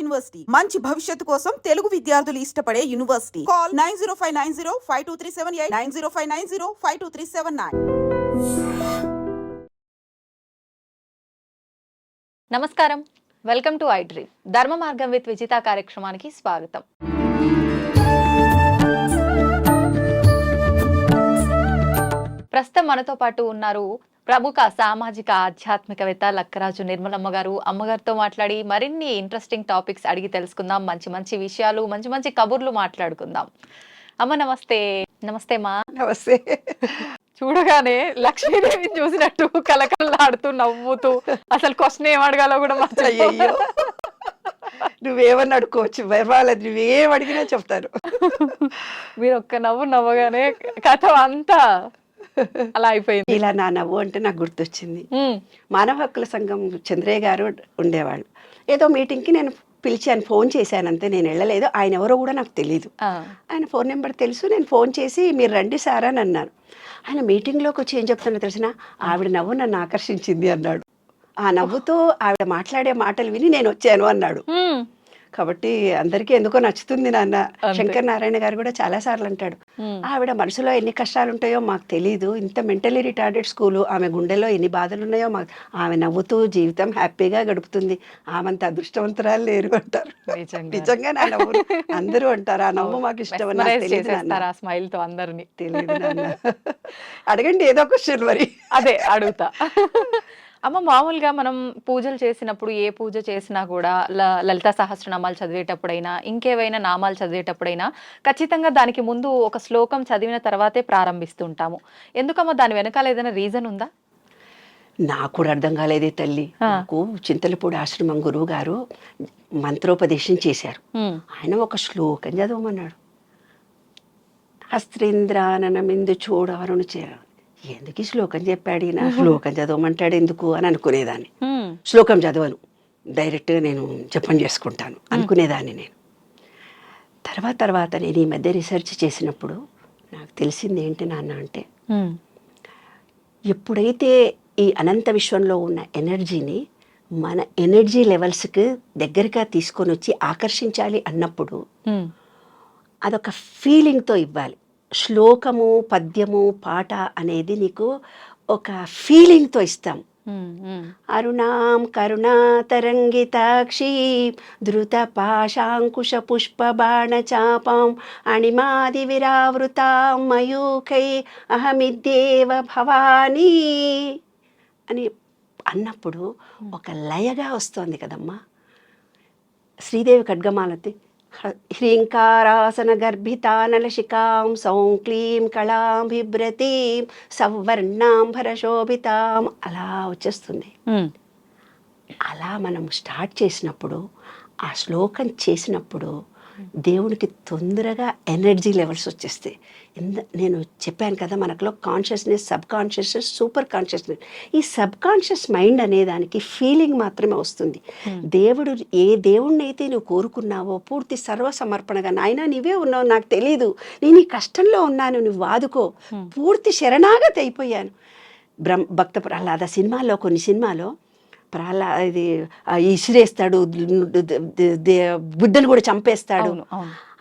University మంచి భవిష్యత్తు కోసం తెలుగు విద్యార్థులు ఇష్టపడే యూనివర్సిటీ. కాల్ 9059052378 9059052379. నమస్కారం, వెల్కమ్ టు ఐ డ్రీమ్. ధర్మ మార్గం విత్ విజిత కార్యక్రమానికి స్వాగతం. ప్రస్తుతం మనతో పాటు ఉన్నారు ప్రముఖ సామాజిక ఆధ్యాత్మికవేత్త లక్కరాజు నిర్మలమ్మ గారు. అమ్మగారితో మాట్లాడి మరిన్ని ఇంట్రెస్టింగ్ టాపిక్స్ అడిగి తెలుసుకుందాం, మంచి మంచి విషయాలు, మంచి మంచి కబుర్లు మాట్లాడుకుందాం. అమ్మ నమస్తే. నమస్తే మా. నమస్తే. చూడగానే లక్ష్మీదేవిని చూసినట్టు కలకలాడుతూ నవ్వుతూ అసలు క్వశ్చన్ ఏం అడగాలో కూడా అయ్యో, నువ్వేమని అడుకోవచ్చు, పర్వాలేదు, నువ్వేం అడిగినా చెప్తారు. మీరు ఒక్క నవ్వు నవ్వగానే కథ అంతా అలా అయిపోయింది. ఇలా నా నవ్వు అంటే నాకు గుర్తొచ్చింది. మానవ హక్కుల సంఘం చంద్రయ్య గారు ఉండేవాళ్ళు. ఏదో మీటింగ్కి నేను పిలిచాను, ఫోన్ చేశాను అంతే, నేను వెళ్ళలేదు. ఆయన ఎవరో కూడా నాకు తెలీదు. ఆయన ఫోన్ నెంబర్ తెలుసు. నేను ఫోన్ చేసి మీరు రండి సార్ అని అన్నాను. ఆయన మీటింగ్లోకి వచ్చి ఏం చెప్తున్నా తెలిసిన, ఆవిడ నవ్వు నన్ను ఆకర్షించింది అన్నాడు. ఆ నవ్వుతో ఆవిడ మాట్లాడే మాటలు విని నేను వచ్చాను అన్నాడు. కాబట్టి అందరికీ ఎందుకో నచ్చుతుంది నాన్న. శంకర్ నారాయణ గారు కూడా చాలా సార్లు అంటాడు, ఆవిడ మనసులో ఎన్ని కష్టాలు ఉంటాయో మాకు తెలీదు, ఇంత మెంటలీ రిటార్డెడ్ స్కూలు, ఆమె గుండెలో ఎన్ని బాధలు ఉన్నాయో మాకు, ఆమె నవ్వుతూ జీవితం హ్యాపీగా గడుపుతుంది, ఆమెంత అదృష్టవంతురాలు లేరు అంటారు. నిజంగా నా నవ్వు అందరూ అంటారు, ఆ నవ్వు మాకు ఇష్టం తెలియదు నాన్న. అడగండి ఏదో క్వశ్చన్ మరి. అదే అడుగుతా. అమ్మ, మామూలుగా మనం పూజలు చేసినప్పుడు, ఏ పూజ చేసినా కూడా లలితా సహస్రనామాలు చదివేటప్పుడైనా, ఇంకేవైనా నామాలు చదివేటప్పుడైనా ఖచ్చితంగా దానికి ముందు ఒక శ్లోకం చదివిన తర్వాతే ప్రారంభిస్తుంటాము. ఎందుకమ్మా, దాని వెనకాల ఏదైనా రీజన్ ఉందా? నాకు కూడా అర్థం కాలేదే తల్లి. నాకు చింతలపూడి ఆశ్రమం గురువు గారు మంత్రోపదేశం చేశారు. ఆయన ఒక శ్లోకం చదవమన్నాడు. హస్త్రేంద్రాననమిందు చూడవరును చే, ఎందుకు ఈ శ్లోకం చెప్పాడు నా, శ్లోకం చదవమంటాడు ఎందుకు అని అనుకునేదాన్ని. శ్లోకం చదవను, డైరెక్ట్గా నేను జపం చేసుకుంటాను అనుకునేదాన్ని నేను. తర్వాత నేను ఈ మధ్య రీసెర్చ్ చేసినప్పుడు నాకు తెలిసింది ఏంటి నాన్న అంటే, ఎప్పుడైతే ఈ అనంత విశ్వంలో ఉన్న ఎనర్జీని మన ఎనర్జీ లెవెల్స్కి దగ్గరగా తీసుకొని వచ్చి ఆకర్షించాలి అన్నప్పుడు అదొక ఫీలింగ్తో ఇవ్వాలి. శ్లోకము, పద్యము, పాట అనేది నీకు ఒక ఫీలింగ్తో ఇస్తాం. అరుణాం కరుణాతరంగితాక్షి ధృత పాశాంకుశ పుష్ప బాణ చాపాం అణిమాది విరావృతాం మయూఖై అహమిద్యేవ భవానీ అని అన్నప్పుడు ఒక లయగా వస్తుంది కదమ్మా. శ్రీదేవి ఖడ్గమాలతి హ్రీంకారాసన గర్భితానలశికాం సౌం క్లీం కళాం బిభ్రతీం సవర్ణాంబరశోభితాం అలా వచ్చేస్తుంది. అలా మనం స్టార్ట్ చేసినప్పుడు, ఆ శ్లోకం చేసినప్పుడు దేవుడికి తొందరగా ఎనర్జీ లెవెల్స్ వచ్చేస్తాయి. నేను చెప్పాను కదా, మనకులో consciousness, sub consciousness, super consciousness. ఈ సబ్ కాన్షియస్ మైండ్ అనేదానికి ఫీలింగ్ మాత్రమే వస్తుంది. దేవుడు ఏ దేవుణ్ణి అయితే నువ్వు కోరుకున్నావో పూర్తి సర్వసమర్పణగా, నాయన నీవే ఉన్నావు, నాకు తెలీదు, నేను ఈ కష్టంలో ఉన్నాను, నువ్వు వాదుకో, పూర్తి శరణాగతి అయిపోయాను. భక్త ప్రహ్లాద సినిమాల్లో, కొన్ని సినిమాలో ఇది ఇసిరేస్తాడు, బిడ్డలు కూడా చంపేస్తాడు.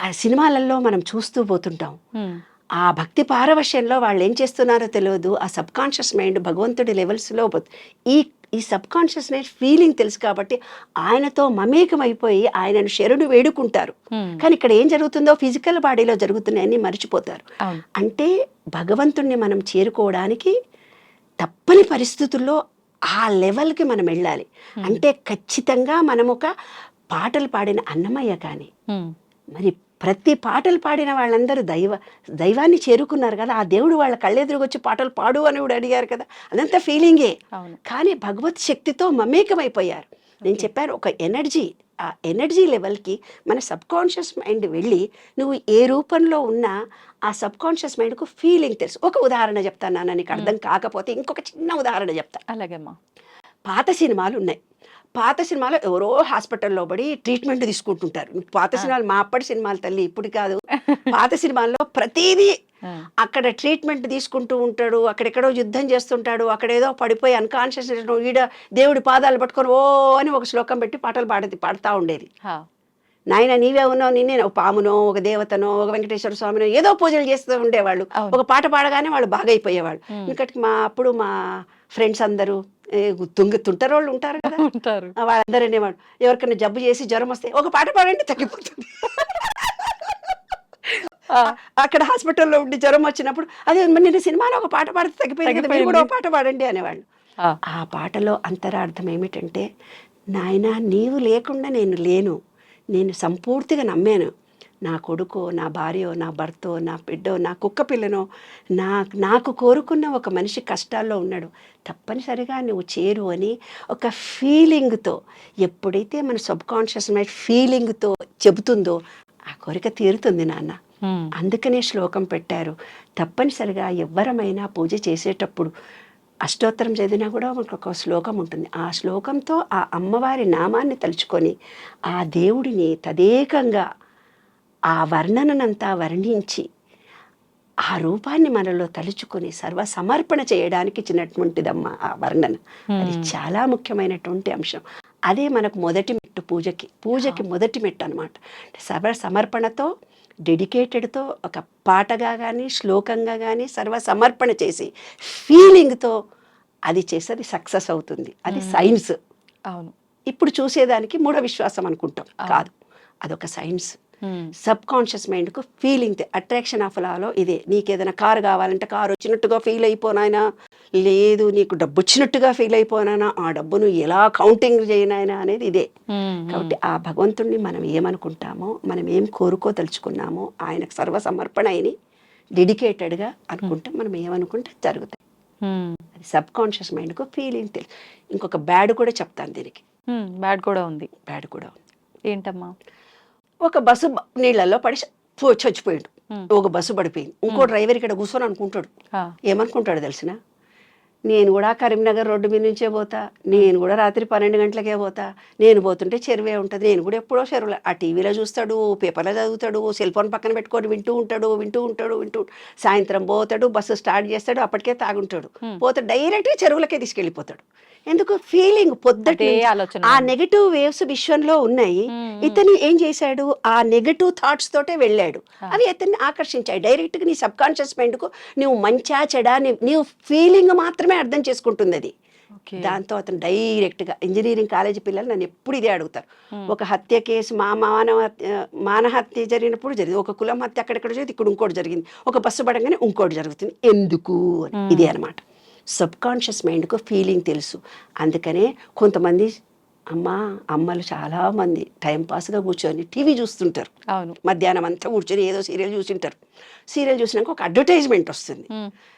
ఆ సినిమాలలో మనం చూస్తూ పోతుంటాం. ఆ భక్తి పారవశ్యంలో వాళ్ళు ఏం చేస్తున్నారో తెలియదు. ఆ సబ్ కాన్షియస్ మైండ్ భగవంతుడి లెవెల్స్లో ఈ సబ్ కాన్షియస్ మైండ్ ఫీలింగ్ తెలుసు కాబట్టి ఆయనతో మమేకమైపోయి ఆయనను శరణు వేడుకుంటారు. కానీ ఇక్కడ ఏం జరుగుతుందో ఫిజికల్ బాడీలో జరుగుతున్నాయని మర్చిపోతారు. అంటే భగవంతుణ్ణి మనం చేరుకోవడానికి తప్పని పరిస్థితుల్లో ఆ లెవెల్కి మనం వెళ్ళాలి. అంటే ఖచ్చితంగా మనం ఒక పాటలు పాడిన అన్నమయ్య కానీ, మరి ప్రతి పాటలు పాడిన వాళ్ళందరూ దైవాన్ని చేరుకున్నారు కదా. ఆ దేవుడు వాళ్ళ కళ్ళెదురుగొచ్చి పాటలు పాడు అని కూడా అడిగారు కదా, అదంతా ఫీలింగే. కానీ భగవత్ శక్తితో మమేకమైపోయారు. నేను చెప్పాను, ఒక ఎనర్జీ, ఆ ఎనర్జీ లెవెల్కి మన సబ్ కాన్షియస్ మైండ్ వెళ్ళి నువ్వు ఏ రూపంలో ఉన్నా ఆ సబ్ కాన్షియస్ మైండ్కు ఫీలింగ్ తెలుసు. ఒక ఉదాహరణ చెప్తాను నాన్న, నీకు అర్థం కాకపోతే ఇంకొక చిన్న ఉదాహరణ చెప్తా. అలాగేమ్మా. పాత సినిమాలు ఉన్నాయి. పాత సినిమాలో ఎవరో హాస్పిటల్లో పడి ట్రీట్మెంట్ తీసుకుంటుంటారు. పాత సినిమాలు, మా అప్పటి సినిమాలు తల్లి, ఇప్పుడు కాదు. పాత సినిమాల్లో ప్రతిదీ అక్కడ ట్రీట్మెంట్ తీసుకుంటూ ఉంటాడు, అక్కడెక్కడో యుద్ధం చేస్తుంటాడు, అక్కడేదో పడిపోయి అన్కాన్షియస్ ఈడ దేవుడి పాదాలు పట్టుకొని ఓ అని ఒక శ్లోకం పెట్టి పాటలు పాడుతూ ఉండేది. నాయన నీవే ఉన్నావు, నిన్నే ఒక పామునో ఒక దేవతనో ఒక వెంకటేశ్వర స్వామినో ఏదో పూజలు చేస్తూ ఉండేవాళ్ళు. ఒక పాట పాడగానే వాళ్ళు బాగా అయిపోయేవాళ్ళు. ఎందుకంటే అప్పుడు మా ఫ్రెండ్స్ అందరూ తుంటరోళ్ళు ఉంటారు కదా, వాళ్ళందరూ అనేవాడు ఎవరికైనా జబ్బు చేసి జ్వరం వస్తే ఒక పాట పాడండి తగ్గిపోతుంది. అక్కడ హాస్పిటల్లో ఉండి జ్వరం వచ్చినప్పుడు అదే నిన్న సినిమాలో ఒక పాట పాడితే తగ్గిపోయింది, మీరు కూడా ఒక పాట పాడండి అనేవాళ్ళు. ఆ పాటలో అంతరార్థం ఏమిటంటే, నాయన నీవు లేకుండా నేను లేను, నేను సంపూర్తిగా నమ్మాను. నా కొడుకో నా భార్యో నా భర్తో నా బిడ్డో నా కుక్క పిల్లనో నాకు కోరుకున్న ఒక మనిషి కష్టాల్లో ఉన్నాడు, తప్పనిసరిగా నువ్వు చేరు అని ఒక ఫీలింగ్తో, ఎప్పుడైతే మన సబ్కాన్షియస్ మైండ్ ఫీలింగ్తో చెబుతుందో ఆ కోరిక తీరుతుంది నాన్న. అందుకనే శ్లోకం పెట్టారు. తప్పనిసరిగా ఎవ్వరమైనా పూజ చేసేటప్పుడు అష్టోత్తరం చదివినా కూడా ఒక శ్లోకం ఉంటుంది. ఆ శ్లోకంతో ఆ అమ్మవారి నామాన్ని తలుచుకొని ఆ దేవుడిని తదేకంగా ఆ వర్ణనంతా వర్ణించి ఆ రూపాన్ని మనలో తలుచుకొని సర్వ సమర్పణ చేయడానికి ఇచ్చినటువంటిదమ్మా ఆ వర్ణన. అది చాలా ముఖ్యమైనటువంటి అంశం. అదే మనకు మొదటి మెట్టు పూజకి మొదటి మెట్టు అనమాట. సర్వ సమర్పణతో డెడికేటెడ్తో ఒక పాటగా కానీ శ్లోకంగా కానీ సర్వ సమర్పణ చేసి ఫీలింగ్తో అది చేసేది సక్సెస్ అవుతుంది. అది సైన్స్. అవును. ఇప్పుడు చూసేదానికి మూఢ విశ్వాసం అనుకుంటాం, కాదు, అదొక సైన్స్. సబ్ కాన్షియస్ మైండ్కు ఫీలింగ్ అట్రాక్షన్ ఆఫ్ లాలో ఇదే. నీకు ఏదైనా కారు కావాలంటే కారు వచ్చినట్టుగా ఫీల్ అయిపోనాయనా, లేదు నీకు డబ్బు వచ్చినట్టుగా ఫీల్ అయిపోనానా, ఆ డబ్బును ఎలా కౌంటింగ్ చేయనాయనా అనేది ఇదే. కాబట్టి ఆ భగవంతుణ్ణి మనం ఏమనుకుంటామో, మనం ఏం కోరుకోదలుచుకున్నామో ఆయనకు సర్వసమర్పణ అయిని డెడికేటెడ్గా అనుకుంటే మనం ఏమనుకుంటే జరుగుతాయి. అది సబ్ కాన్షియస్ మైండ్కు ఫీలింగ్ తెలుసు. ఇంకొక బ్యాడ్ కూడా చెప్తాను దీనికి. బ్యాడ్ కూడా ఉంది. బ్యాడ్ కూడా ఉంది. ఏంటమ్మా? ఒక బస్సు నీళ్ళల్లో పడి చచ్చిపోయాడు. ఒక బస్సు పడిపోయింది. ఇంకో డ్రైవర్ ఇక్కడ కూర్చొని అనుకుంటాడు, ఏమనుకుంటాడు తెలిసిన, నేను కూడా కరీంనగర్ రోడ్డు మీద నుంచే పోతా, నేను కూడా రాత్రి 12 గంటలకే పోతా, నేను పోతుంటే చెరువే ఉంటుంది, నేను కూడా ఎప్పుడో చెరువులో. ఆ టీవీలో చూస్తాడు, పేపర్లో చదువుతాడు, సెల్ ఫోన్ పక్కన పెట్టుకొని వింటూ ఉంటాడు. సాయంత్రం పోతాడు, బస్సు స్టార్ట్ చేస్తాడు, అప్పటికే తాగుంటాడు, పోతే డైరెక్ట్గా చెరువులకే తీసుకెళ్ళిపోతాడు. ఎందుకు? ఫీలింగ్ పొద్దుటే ఆ నెగటివ్ వేవ్స్ విశ్వంలో ఉన్నాయి. ఇతను ఏం చేశాడు, ఆ నెగటివ్ థాట్స్ తోటే వెళ్ళాడు, అవి ఇతన్ని ఆకర్షించాయి. డైరెక్ట్గా నీ సబ్ కాన్షియస్ మైండ్కు నువ్వు మంచా చెడా నీవు ఫీలింగ్ మాత్రమే అర్థం చేసుకుంటుంది అది. దాంతో అతను డైరెక్ట్గా ఇంజనీరింగ్ కాలేజీ పిల్లలు నన్ను ఎప్పుడు ఇదే అడుగుతారు. ఒక హత్య కేసు మానహత్య జరిగినప్పుడు జరిగింది, ఒక కులం హత్య అక్కడెక్కడ జరిగింది, ఇక్కడ ఇంకోటి జరిగింది, ఒక బస్సు పడంగానే ఇంకోటి జరుగుతుంది, ఎందుకు అని. ఇదే అనమాట సబ్ కాన్షియస్ మైండ్కు ఫీలింగ్ తెలుసు. అందుకనే కొంతమంది అమ్మలు చాలామంది టైంపాస్గా కూర్చొని టీవీ చూస్తుంటారు. అవును. మధ్యాహ్నం అంతా కూర్చొని ఏదో సీరియల్ చూసింటారు. సీరియల్ చూసినాక ఒక అడ్వర్టైజ్మెంట్ వస్తుంది,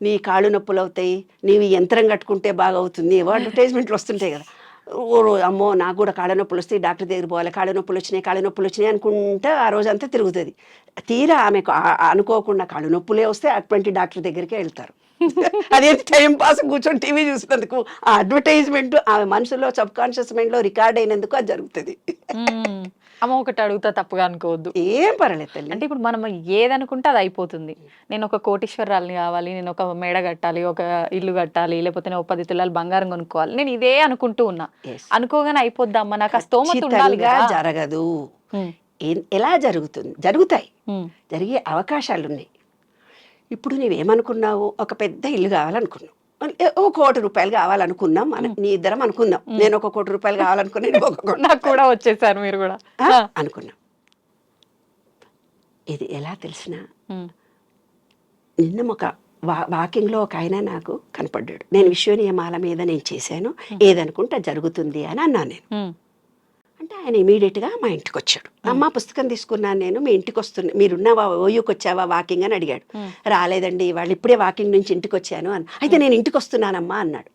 నీ కాళ్ళు నొప్పులు అవుతాయి, నీవు యంత్రం కట్టుకుంటే బాగా అవుతుంది, ఏవో అడ్వర్టైజ్మెంట్లు వస్తుంటాయి కదా. అమ్మో నాకు కూడా కాళ్ళ నొప్పులు వస్తాయి, డాక్టర్ దగ్గర పోవాలి, కాళ్ళ నొప్పులు వచ్చినాయి అనుకుంటా ఆ రోజంతా తిరుగుతుంది. తీరా ఆమెకు అనుకోకుండా కాళ్ళు నొప్పులే వస్తే అటువంటి డాక్టర్ దగ్గరికే వెళ్తారు. అదే టైం పాస్ కూర్చొని టీవీ చూసినందుకు ఆ అడ్వర్టైజ్మెంట్ ఆమె మనసులో సబ్ కాన్షియస్ మైండ్లో రికార్డ్ అయినందుకు అది జరుగుతుంది. అమ్మ ఒకటి అడుగుతా, తప్పుగా అనుకోవద్దు. ఏం పర్లేదు తల్లి. అంటే ఇప్పుడు మనం ఏదనుకుంటే అది అయిపోతుంది. నేను ఒక కోటీశ్వరాలని కావాలి, నేను ఒక మేడ కట్టాలి, ఒక ఇల్లు కట్టాలి, లేకపోతే నేను 10 తులాలు బంగారం కొనుక్కోవాలి, నేను ఇదే అనుకుంటూ ఉన్నా. అనుకోగానే అయిపోద్దమ్మా, నాకు ఆ స్తోమత ఉండాలి కదా. జరగదు. ఎలా జరుగుతుంది? జరుగుతాయి, జరిగే అవకాశాలు ఉన్నాయి. ఇప్పుడు నువ్వేమనుకున్నావు, ఒక పెద్ద ఇల్లు కావాలనుకున్నావు, ₹1 కోటి కావాలనుకున్నాం, నీ ఇద్దరం అనుకుందాం. నేను ₹1 కోటి కావాలనుకున్నా, నాకు కూడా వచ్చేసారు, మీరు కూడా అనుకున్నాం. ఇది ఎలా తెలిసిన, నిన్న ఒక వాకింగ్లో ఒక ఆయన నాకు కనపడ్డాడు. నేను విశ్వ నియమాల మీద నేను చేశాను, ఏదనుకుంటే జరుగుతుంది అని అన్నాను నేను. అంటే ఆయన ఇమీడియట్గా మా ఇంటికి వచ్చాడు. అమ్మ పుస్తకం తీసుకున్నాను నేను, మీ ఇంటికి వస్తున్నా, మీరున్నావా, ఓయూకి వచ్చావా వాకింగ్ అని అడిగాడు. రాలేదండి, వాళ్ళు ఇప్పుడే వాకింగ్ నుంచి ఇంటికి వచ్చాను అని. అయితే నేను ఇంటికి వస్తున్నానమ్మా అన్నాడు.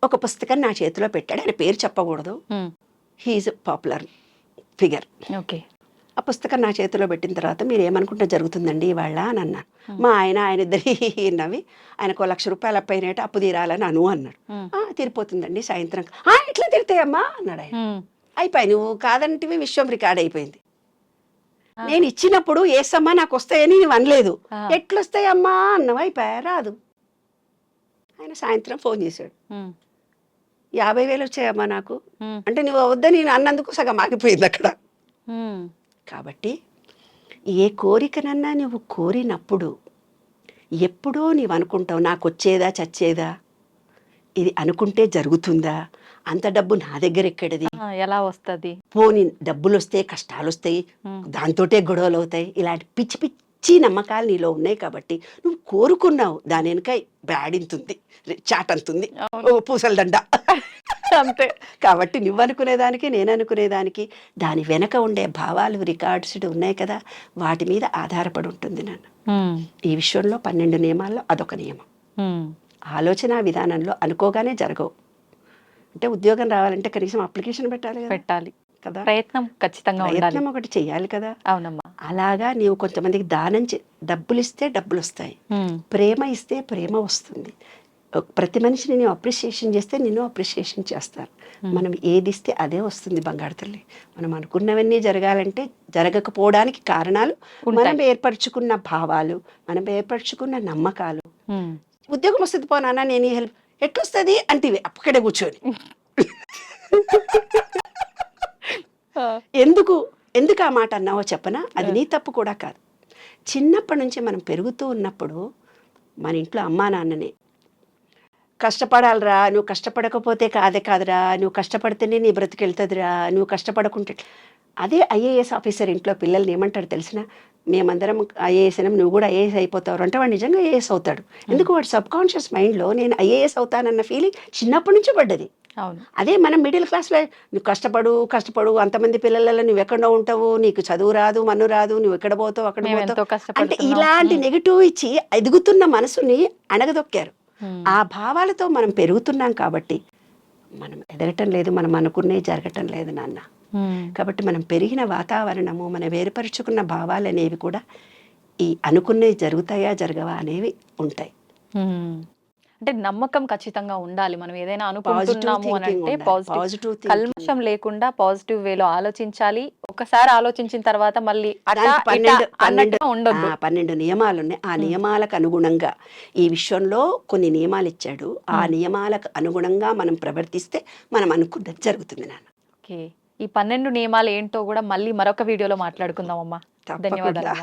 ఒక పుస్తకం నా చేతిలో పెట్టాడు, ఆయన పేరు చెప్పకూడదు, హీఈస్ పాపులర్ ఫిగర్. ఓకే. ఆ పుస్తకం నా చేతిలో పెట్టిన తర్వాత మీరు ఏమనుకుంటే జరుగుతుందండి ఇవాళ అని అన్నాను. మా ఆయన ఇద్దరి నవ్వి, ఆయనకు ₹1,00,000 అప్పైనట్టు అప్పు తీరాలని అన్నాడు. తీరిపోతుందండి సాయంత్రం. ఎట్లా తీరుతాయమ్మా అన్నాడు ఆయన. అయిపోయి, నువ్వు కాదంటివి విశ్వం రికార్డ్ అయిపోయింది. నేను ఇచ్చినప్పుడు ఏసమ్మా నాకు వస్తాయని నువ్వు అనలేదు. ఆ. ఎట్లొస్తాయమ్మా అన్నవా అయిపోయా రాదు. ఆయన సాయంత్రం ఫోన్ చేశాడు, 50,000 వచ్చాయమ్మా నాకు అంటే నువ్వు వద్దని నేను అన్నందుకు సగం ఆగిపోయింది అక్కడ. కాబట్టి ఏ కోరికనన్నా నువ్వు కోరినప్పుడు ఎప్పుడో నీవు అనుకుంటావు నాకు వచ్చేదా చచ్చేదా, ఇది అనుకుంటే జరుగుతుందా, అంత డబ్బు నా దగ్గర ఎక్కడది, ఎలా వస్తుంది, పోని డబ్బులు వస్తే కష్టాలు వస్తాయి, దాంతోటే గొడవలు అవుతాయి, ఇలాంటి పిచ్చి పిచ్చి నమ్మకాలు నీలో ఉన్నాయి. కాబట్టి నువ్వు కోరుకున్నావు, దాని వెనక బ్యాడింతుంది, చాటంతుంది, పూసల దండ అంతే. కాబట్టి నువ్వు అనుకునేదానికి నేను అనుకునేదానికి దాని వెనక ఉండే భావాలు రికార్డ్స్ ఉన్నాయి కదా, వాటి మీద ఆధారపడి ఉంటుంది నాన్న. ఈ విషయంలో 12 నియమాల్లో అదొక నియమం. ఆలోచన విధానంలో అనుకోగానే జరగవు. అంటే ఉద్యోగం రావాలంటే కనీసం అప్లికేషన్ పెట్టాలి కదా, ప్రయత్నం ఖచ్చితంగా ఉండాలి, ప్రయత్నం ఒకటి చెయ్యాలి కదా. అవునమ్మా. అలాగా నీవు కొంతమందికి దానం డబ్బులు ఇస్తే డబ్బులు వస్తాయి, ప్రేమ ఇస్తే ప్రేమ వస్తుంది. ప్రతి మనిషిని నువ్వు అప్రిషియేషన్ చేస్తే నిన్ను అప్రిషియేషన్ చేస్తారు. మనం ఏది ఇస్తే అదే వస్తుంది బంగారు తల్లి. మనం అనుకున్నవన్నీ జరగాలంటే జరగకపోవడానికి కారణాలు మనం ఏర్పరచుకున్న భావాలు, మనం ఏర్పరచుకున్న నమ్మకాలు. ఉద్యోగం వస్తుంది పోనా నేను ఈ హెల్ప్ ఎట్లొస్తుంది అంటే అక్కడే కూర్చొని ఎందుకు ఆ మాట అన్నావో చెప్పనా, అది నీ తప్పు కూడా కాదు. చిన్నప్పటి నుంచి మనం పెరుగుతూ ఉన్నప్పుడు మన ఇంట్లో అమ్మా నాన్ననే కష్టపడాలిరా, నువ్వు కష్టపడకపోతే కాదురా, నువ్వు కష్టపడితేనే నీ బ్రతికెళ్తుందిరా, నువ్వు కష్టపడకుంటే. అదే ఐఏఎస్ ఆఫీసర్ ఇంట్లో పిల్లల్ని ఏమంటాడు తెలిసిన, మేమందరం ఐఏఎస్ అయినా నువ్వు కూడా ఐఏఎస్ అయిపోతావు అంటే వాడు నిజంగా ఐఏఎస్ అవుతాడు. ఎందుకు వాడు సబ్కాన్షియస్ మైండ్లో నేను ఐఏఎస్ అవుతానన్న ఫీలింగ్ చిన్నప్పటి నుంచి పడ్డది. అదే మనం మిడిల్ క్లాస్లో నువ్వు కష్టపడు అంతమంది పిల్లలలో నువ్వు ఎక్కడో ఉంటావు, నీకు చదువు రాదు మన్ను రాదు, నువ్వు ఎక్కడ పోతావు అక్కడ పోతావు అంటే ఇలాంటి నెగిటివ్ ఇచ్చి ఎదుగుతున్న మనసుని అణగదొక్కారు. ఆ భావాలతో మనం పెరుగుతున్నాం కాబట్టి మనం ఎదగటం లేదు, మనం అనుకునే జరగటం లేదు నాన్న. కాబట్టి మనం పెరిగిన వాతావరణము, మనం ఏర్పరచుకున్న భావాలు అనేవి కూడా ఈ అనుకునేవి జరుగుతాయా జరగవా అనేవి ఉంటాయి. అంటే నమ్మకం ఖచ్చితంగా ఉండాలి. మనం ఏదైనా అనుకుంటున్నాము అని అంటే పాజిటివ్, కల్మషం లేకుండా పాజిటివ్ వేలో ఆలోచించాలి. ఒకసారి ఆలోచించిన తర్వాత మళ్ళీ 12 నియమాలు ఉన్నాయి. ఆ నియమాలకు అనుగుణంగా ఈ విషయంలో కొన్ని నియమాలు ఇచ్చాడు. ఆ నియమాలకు అనుగుణంగా మనం ప్రవర్తిస్తే మనం అనుకున్నది జరుగుతుంది నాన్న. ఓకే, ఈ 12 నియమాలు ఏంటో కూడా మళ్ళీ మరొక వీడియోలో మాట్లాడుకుందాం అమ్మా. ధన్యవాదాలు.